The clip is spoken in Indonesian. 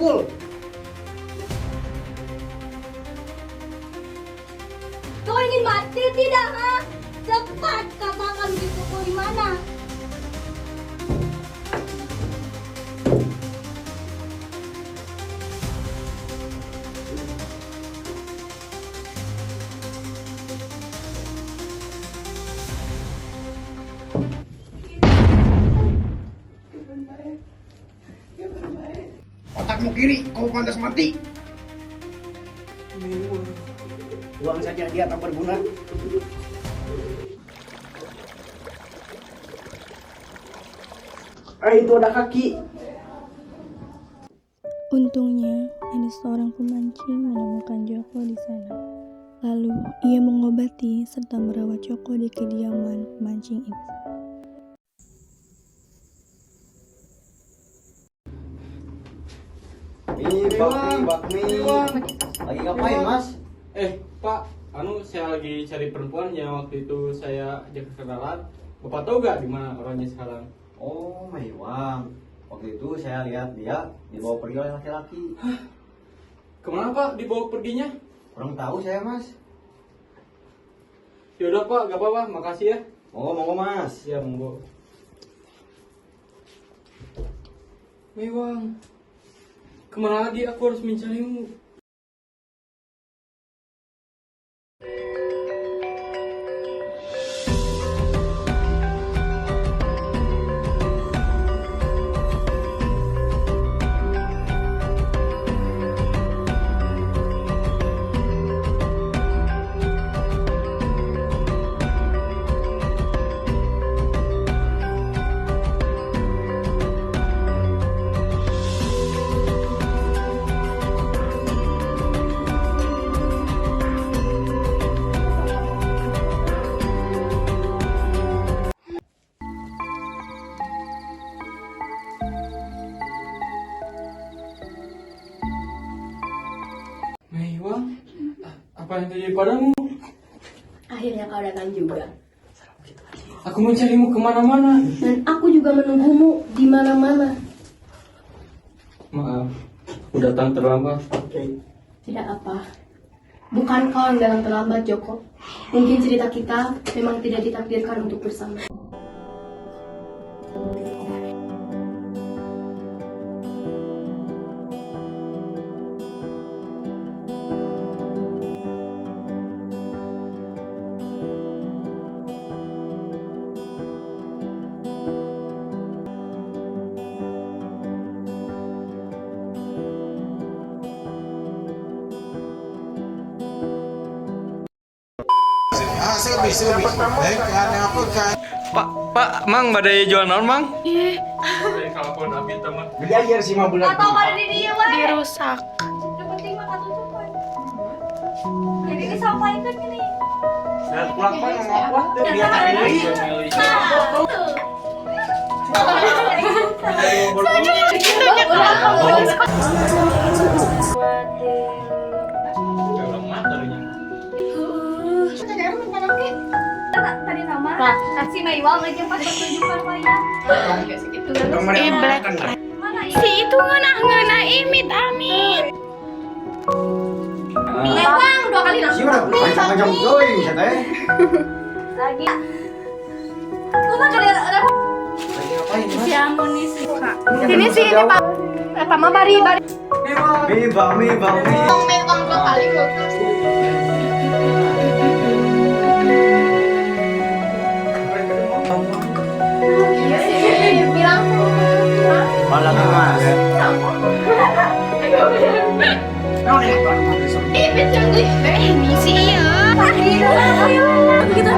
dipukul. Kau ingin mati tidak? Ha? Cepat katakan dipukul di mana? Otakmu kiri, kau pantas mati. Uang saja dia tak berguna. Itu ada kaki. Untungnya, ada seorang pemancing menemukan Joko di sana. Lalu, ia mengobati serta merawat Joko di kediaman pemancing itu. Bakmi. Lagi ngapain, Mas? Pak, saya lagi cari perempuan yang waktu itu saya ajak kenalan. Bapak tahu gak di mana orangnya sekarang? Oh, Maiwang. Waktu itu saya lihat dia dibawa pergi oleh laki-laki. Kemana Pak dibawa perginya? Kurang tahu saya, Mas. Yaudah Pak, gak apa-apa, makasih ya. Monggo, Mas. Ya, monggo. Mewang, kemana lagi aku harus mencarimu? Mewang, apa yang terjadi padamu? Akhirnya kau datang juga. Aku mencarimu kemana-mana. Dan aku juga menunggumu di mana-mana. Maaf, aku datang terlambat. Tidak apa. Bukan kau yang datang terlambat, Joko. Mungkin cerita kita memang tidak ditakdirkan untuk bersama. Pak, Mang, badai jual naon, Mang? Iya. Kalau pun abis teman. Beli aja sih 5 bulan. Atau pada di dia, weh. Dirusak. Yang penting mah tutup, weh. Jadi disampaikan ini. Dan pulang pan mau apa? Dia tak beli. Tadi nama si Maiwang aja pas pertunjukan wayang. Black. Mana ya? Si itu ngena imit amit. Maiwang 2 kali nang. Siapa? Panjang-panjang going, teh. Lagi. Kumaha kada ada Lagi ngapain, Mas? Si amunisi kak. ini sih ini Pak. Eta mah bari. Mebang. Maiwang 2 kali kultus. Iya sih, bilang Malam, Mas. Ini sih iya. Gitu.